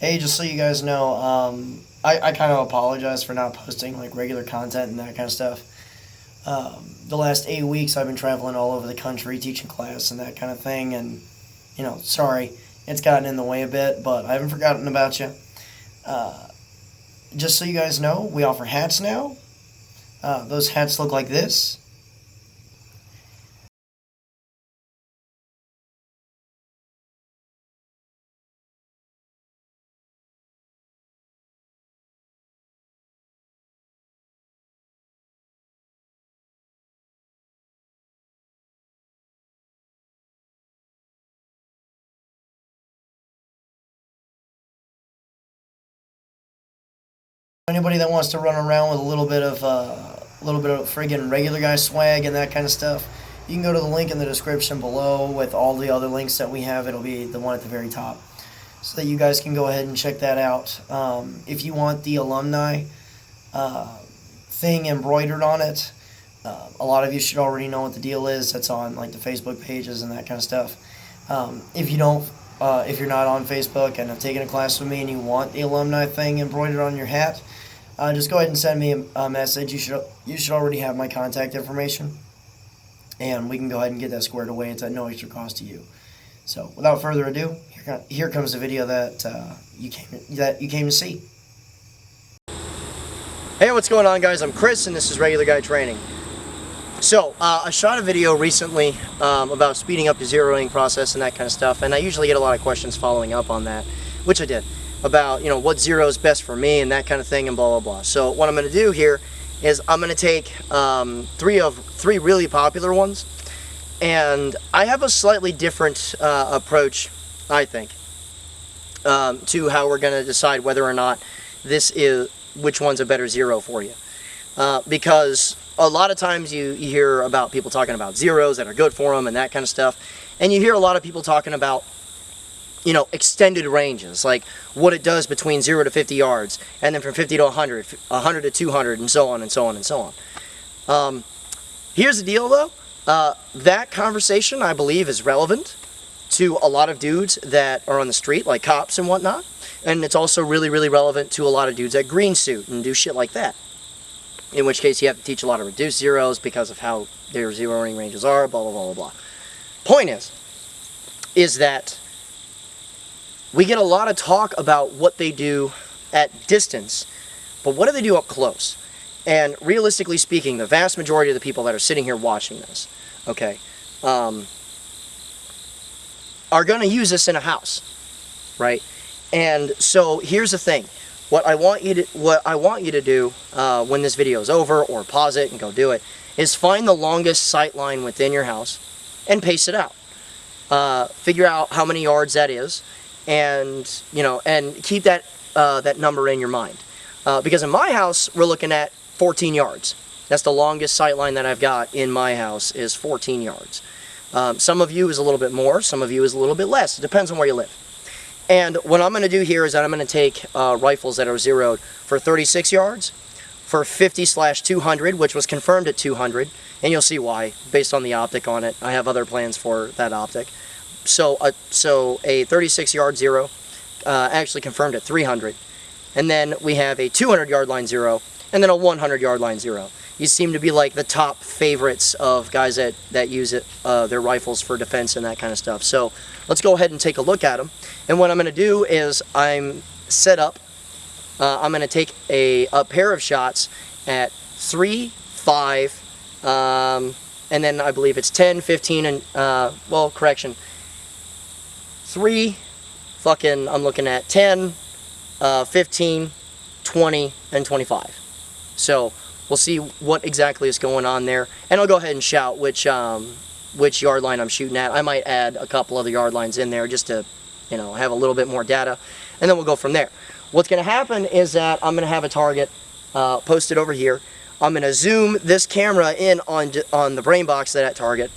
Hey, just so you guys know, I kind of apologize for not posting like regular content and that kind of stuff. The last 8 weeks I've been traveling all over the country teaching class and that kind of thing, and sorry, it's gotten in the way a bit, but I haven't forgotten about you. Uh, just so you guys know, we offer hats now. Those hats look like this. Anybody that wants to run around with a little bit of friggin' regular guy swag and that kind of stuff, you can go to the link in the description below with all the other links that we have. It'll be the one at the very top, so that you guys can go ahead and check that out. If you want the alumni thing embroidered on it, a lot of you should already know what the deal is. That's on like the Facebook pages and that kind of stuff. If you don't, if you're not on Facebook and have taken a class with me and you want the alumni thing embroidered on your hat, just go ahead and send me a message. You should already have my contact information, and we can go ahead and get that squared away. It's at no extra cost to you. So without further ado, here comes the video that you came to see. Hey, what's going on, guys? I'm Chris, and this is Regular Guy Training. So, I shot a video recently about speeding up the zeroing process and that kind of stuff, and I usually get a lot of questions following up on that, which I did, about, what zero is best for me and that kind of thing and blah, blah, blah. So what I'm going to do here is I'm going to take three really popular ones, and I have a slightly different approach, I think, to how we're going to decide whether or not which one's a better zero for you. Because a lot of times you hear about people talking about zeros that are good for them and that kind of stuff, and you hear a lot of people talking about extended ranges, like what it does between 0 to 50 yards, and then from 50 to 100, 100 to 200, and so on and so on and so on. Here's the deal though, that conversation I believe is relevant to a lot of dudes that are on the street, like cops and whatnot, and it's also really, really relevant to a lot of dudes that green suit and do shit like that. In which case you have to teach a lot of reduced zeros because of how their zeroing ranges are, blah, blah, blah, blah, blah. Point is that we get a lot of talk about what they do at distance, but what do they do up close? And realistically speaking, the vast majority of the people that are sitting here watching this, okay, are going to use this in a house, right? And so here's the thing. What I want you to do when this video is over, or pause it and go do it, is find the longest sight line within your house and pace it out. Figure out how many yards that is, and and keep that number in your mind. Because in my house, we're looking at 14 yards. That's the longest sight line that I've got in my house, is 14 yards. Some of you is a little bit more, some of you is a little bit less. It depends on where you live. And what I'm going to do here is that I'm going to take rifles that are zeroed for 36 yards, for 50/200, which was confirmed at 200, and you'll see why, based on the optic on it. I have other plans for that optic. So a 36-yard zero, actually confirmed at 300, and then we have a 200-yard line zero, and then a 100-yard line zero. These seem to be like the top favorites of guys that use their rifles for defense and that kind of stuff. So let's go ahead and take a look at them. And what I'm going to do is I'm set up. I'm going to take a pair of shots at 3, 5, and then I believe it's 10, 15, and, well, correction. 3, I'm looking at 10, 15, 20, and 25. So we'll see what exactly is going on there, and I'll go ahead and shout which yard line I'm shooting at. I might add a couple other yard lines in there just to, have a little bit more data, and then we'll go from there. What's going to happen is that I'm going to have a target posted over here. I'm going to zoom this camera in on the brain box of that target.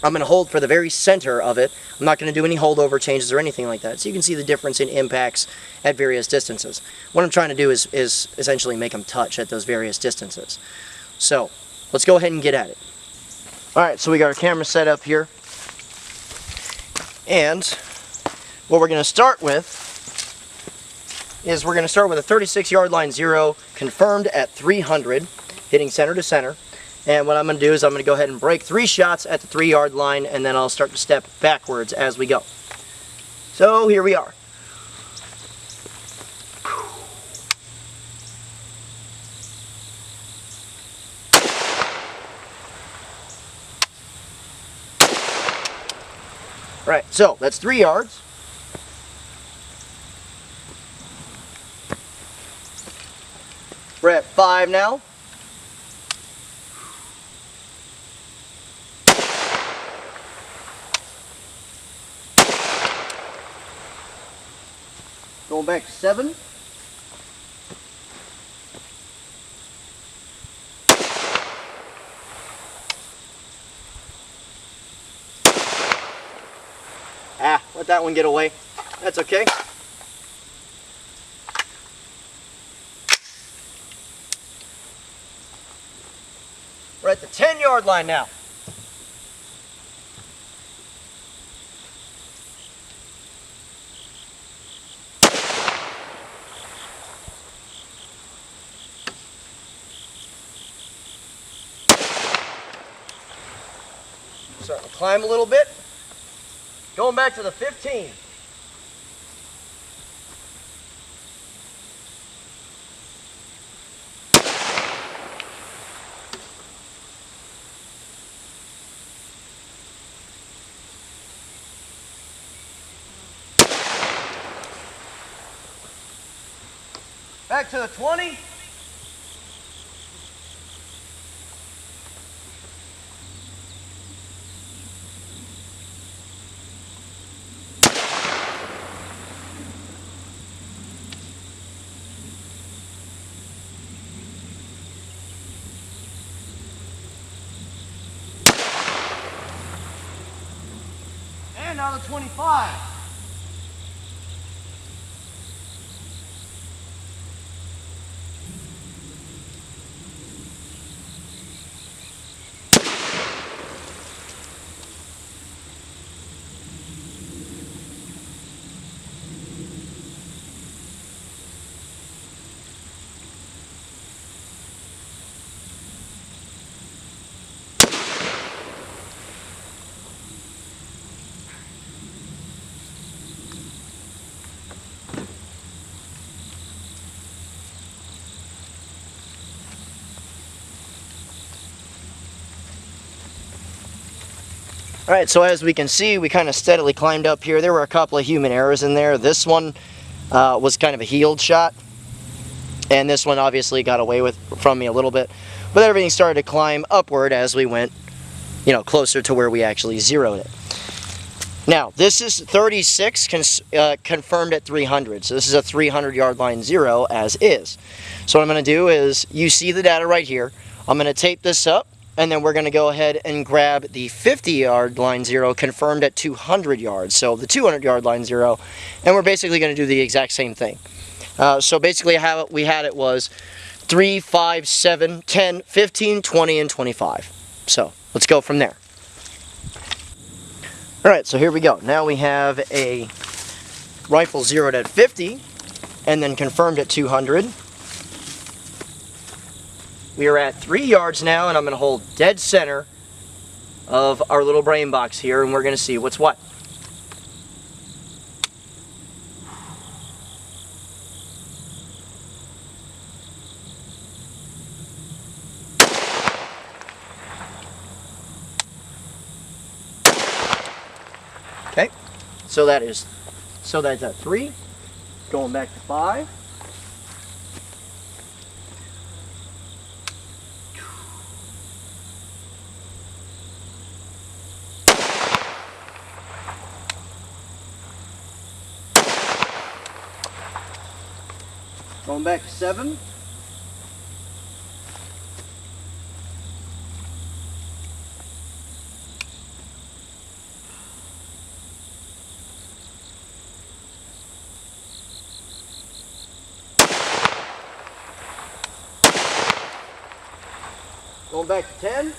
I'm going to hold for the very center of it. I'm not going to do any holdover changes or anything like that, so you can see the difference in impacts at various distances. What I'm trying to do is essentially make them touch at those various distances. So let's go ahead and get at it. Alright, so we got our camera set up here, and what we're going to start with is we're going to start with a 36-yard line 0, confirmed at 300, hitting center to center. And what I'm going to do is I'm going to go ahead and break 3 shots at the 3-yard line, and then I'll start to step backwards as we go. So here we are. Right, so that's 3 yards. We're at 5 now. Going back to 7. Let that one get away. That's okay. We're at the 10-yard line now. Starting to climb a little bit. Going back to the 15. Back to the 20. And now the 25. Alright, so as we can see, we kind of steadily climbed up here. There were a couple of human errors in there. This one was kind of a healed shot, and this one obviously got away from me a little bit. But everything started to climb upward as we went, closer to where we actually zeroed it. Now, this is 36 confirmed at 300. So this is a 300-yard line 0 as is. So what I'm going to do is, you see the data right here. I'm going to tape this up, and then we're going to go ahead and grab the 50-yard line 0 confirmed at 200 yards. So the 200-yard line 0, and we're basically going to do the exact same thing. So basically how we had it was 3, 5, 7, 10, 15, 20, and 25. So let's go from there. Alright, so here we go. Now we have a rifle zeroed at 50 and then confirmed at 200. We are at 3 yards now, and I'm going to hold dead center of our little brain box here, and we're going to see what's what. Okay, so that's at 3, going back to 5. Going back to 7. Going back to 10.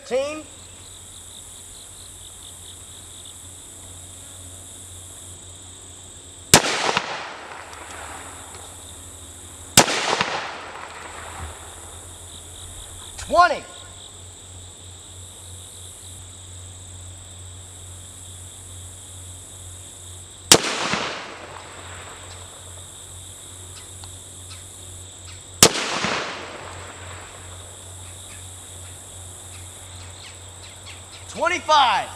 15. $20. 25.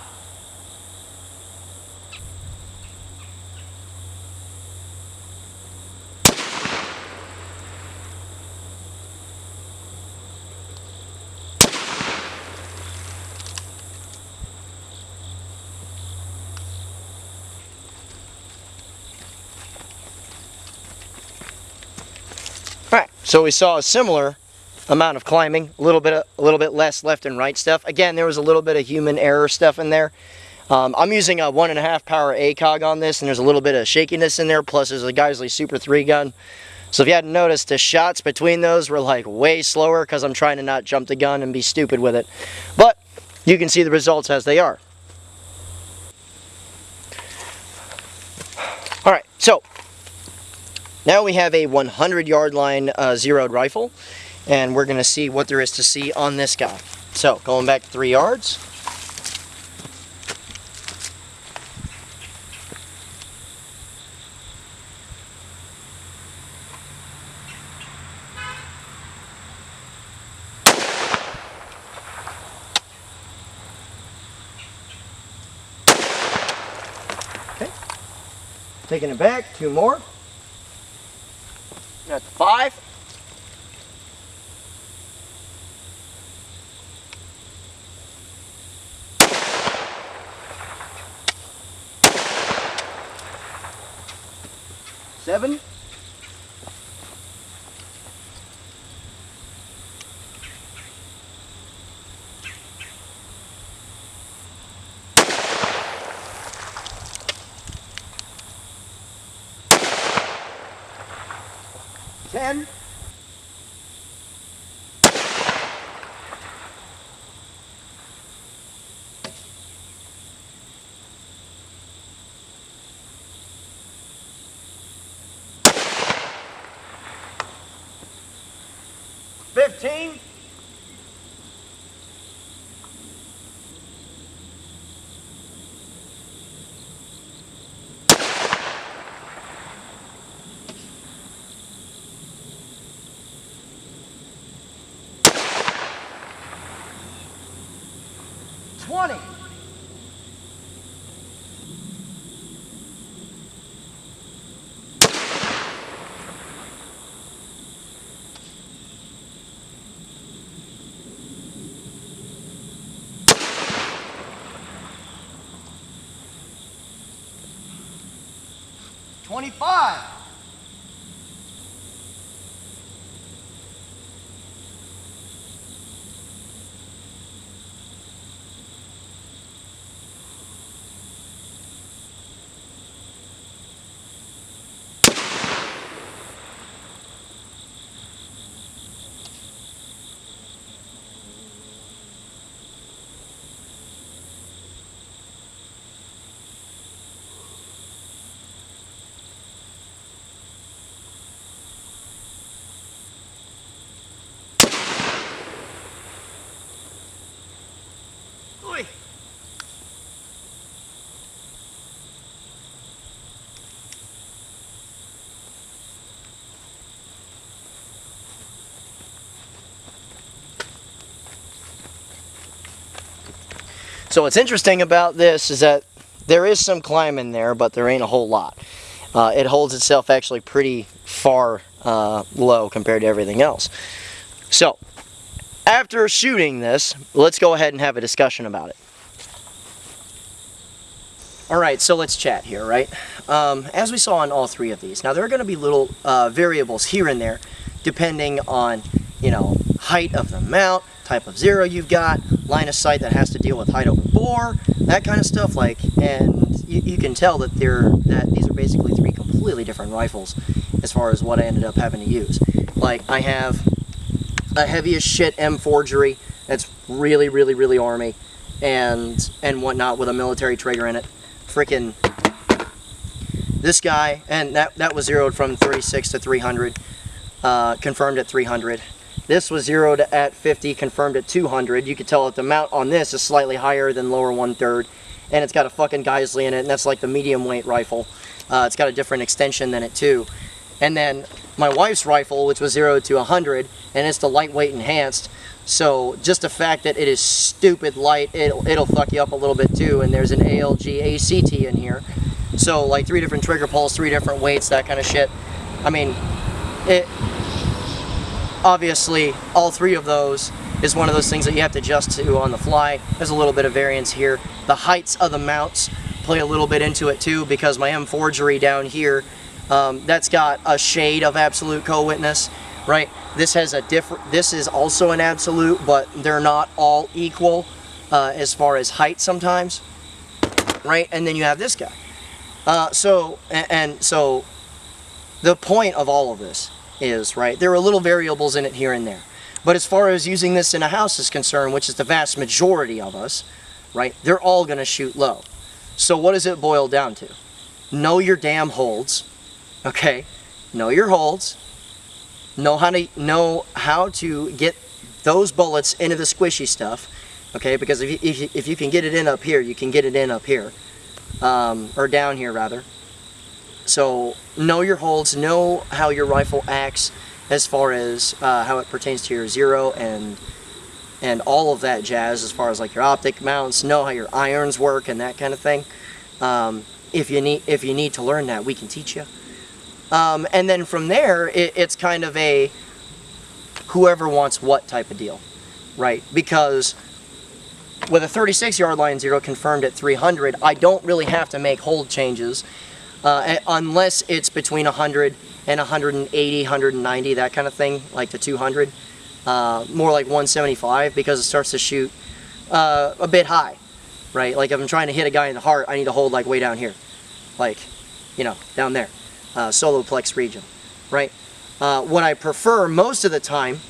Alright, so we saw a similar amount of climbing, a little bit less left and right stuff. Again, there was a little bit of human error stuff in there. I'm using a 1.5 power ACOG on this, and there's a little bit of shakiness in there, plus there's a Geissele Super 3 gun. So if you hadn't noticed, the shots between those were like way slower because I'm trying to not jump the gun and be stupid with it. But you can see the results as they are. Alright, so now we have a 100-yard line zeroed rifle, and we're going to see what there is to see on this guy. So, going back 3 yards. Okay. Taking it back, 2 more. At 5. Seven. Ten. $15. $20. $25. So what's interesting about this is that there is some climb in there, but there ain't a whole lot. It holds itself actually pretty far low compared to everything else. So, after shooting this, let's go ahead and have a discussion about it. Alright, so let's chat here, right? As we saw on all 3 of these, now there are going to be little variables here and there, depending on, you know, height of the mount, type of zero you've got, line of sight that has to deal with height over bore, that kind of stuff. Like, and you can tell that these are basically 3 completely different rifles as far as what I ended up having to use. Like, I have a heavy as shit M forgery that's really, really, really army and whatnot with a military trigger in it. Freaking this guy, and that was zeroed from 36 to 300, confirmed at 300. This was zeroed at 50, confirmed at 200. You could tell that the mount on this is slightly higher than lower 1/3, and it's got a fucking Geisley in it, and that's like the medium weight rifle. It's got a different extension than it too. And then my wife's rifle, which was zeroed to 100, and it's the lightweight enhanced. So just the fact that it is stupid light, it'll fuck you up a little bit too. And there's an ALG ACT in here. So like 3 different trigger pulls, 3 different weights, that kind of shit. I mean, obviously all 3 of those is one of those things that you have to adjust to on the fly. There's a little bit of variance here. The heights of the mounts play a little bit into it too, because my M forgery down here, that's got a shade of absolute co-witness, right? This has a different, this is also an absolute, but they're not all equal as far as height sometimes, right? And then you have this guy. So the point of all of this is, right, there are little variables in it here and there. But as far as using this in a house is concerned, which is the vast majority of us, right, they're all going to shoot low. So what does it boil down to? Know your damn holds, okay? Know your holds. Know how to get those bullets into the squishy stuff, okay? Because if you can get it in up here, you can get it in up here, or down here rather. So know your holds. Know how your rifle acts as far as how it pertains to your zero and all of that jazz, as far as like your optic mounts. Know how your irons work and that kind of thing. If you need to learn that, we can teach you. And then from there, it's kind of a whoever wants what type of deal, right? Because with a 36 yard line zero confirmed at 300, I don't really have to make hold changes unless it's between 100 and 180, 190, that kind of thing, like the 200. More like 175, because it starts to shoot a bit high, right? Like if I'm trying to hit a guy in the heart, I need to hold like way down here, like, you know, down there. Solar plex region, right? What I prefer most of the time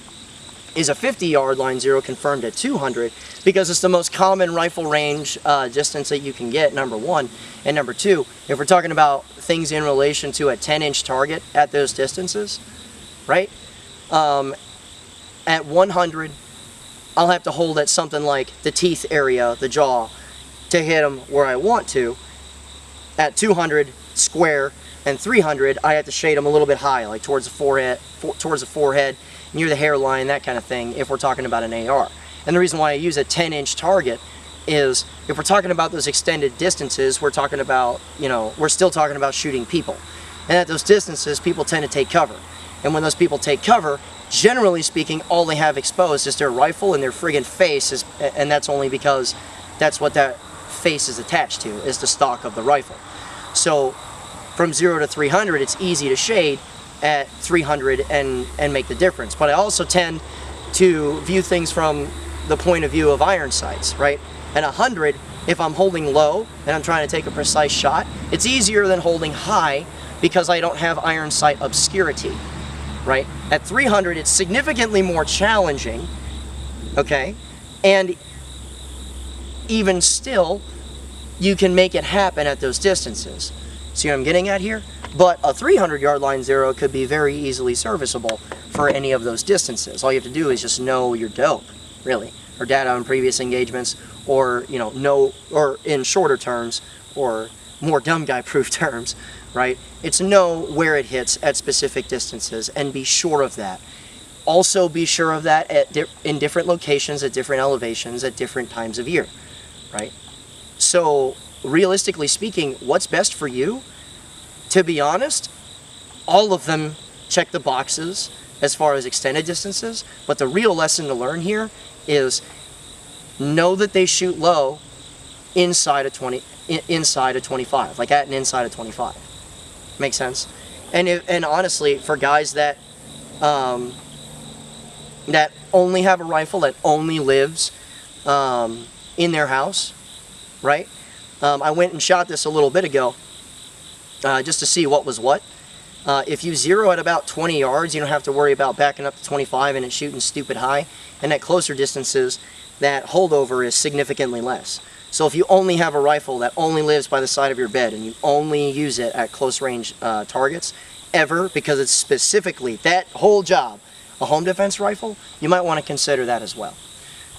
is a 50 yard line zero confirmed at 200, because it's the most common rifle range distance that you can get, number one. And number two, if we're talking about things in relation to a 10-inch target at those distances, right? At 100, I'll have to hold at something like the teeth area, the jaw, to hit them where I want to. At 200 square and 300, I have to shade them a little bit high, like towards the forehead, near the hairline, that kind of thing, if we're talking about an AR. And the reason why I use a 10-inch target is, if we're talking about those extended distances, we're talking about, you know, we're still talking about shooting people. And at those distances, people tend to take cover. And when those people take cover, generally speaking, all they have exposed is their rifle and their friggin' face, and that's only because that's what that face is attached to, is the stock of the rifle. So from 0 to 300, it's easy to shade at 300 and make the difference. But I also tend to view things from the point of view of iron sights, right? At 100, if I'm holding low and I'm trying to take a precise shot, it's easier than holding high because I don't have iron sight obscurity, right? At 300, it's significantly more challenging, okay? And even still, you can make it happen at those distances. See what I'm getting at here? But a 300 yard line zero could be very easily serviceable for any of those distances. All you have to do is just know your dope, really, or data on previous engagements, or, you know or in shorter terms, or more dumb guy proof terms, right? It's know where it hits at specific distances and be sure of that. Also be sure of that in different locations, at different elevations, at different times of year, right? So realistically speaking, what's best for you? To be honest, all of them check the boxes as far as extended distances, but the real lesson to learn here is know that they shoot low inside of 25, like at an inside of 25. Makes sense? And honestly, for guys that that only have a rifle that only lives in their house, right? I went and shot this a little bit ago just to see what was what. If you zero at about 20 yards, you don't have to worry about backing up to 25 and it shooting stupid high. And at closer distances, that holdover is significantly less. So if you only have a rifle that only lives by the side of your bed and you only use it at close range targets ever, because it's specifically that whole job, a home defense rifle, you might want to consider that as well.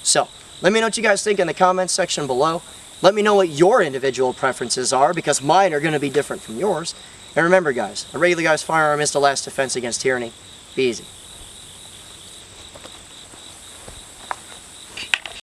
So let me know what you guys think in the comments section below. Let me know what your individual preferences are, because mine are going to be different from yours. And remember guys, a regular guy's firearm is the last defense against tyranny. Be easy.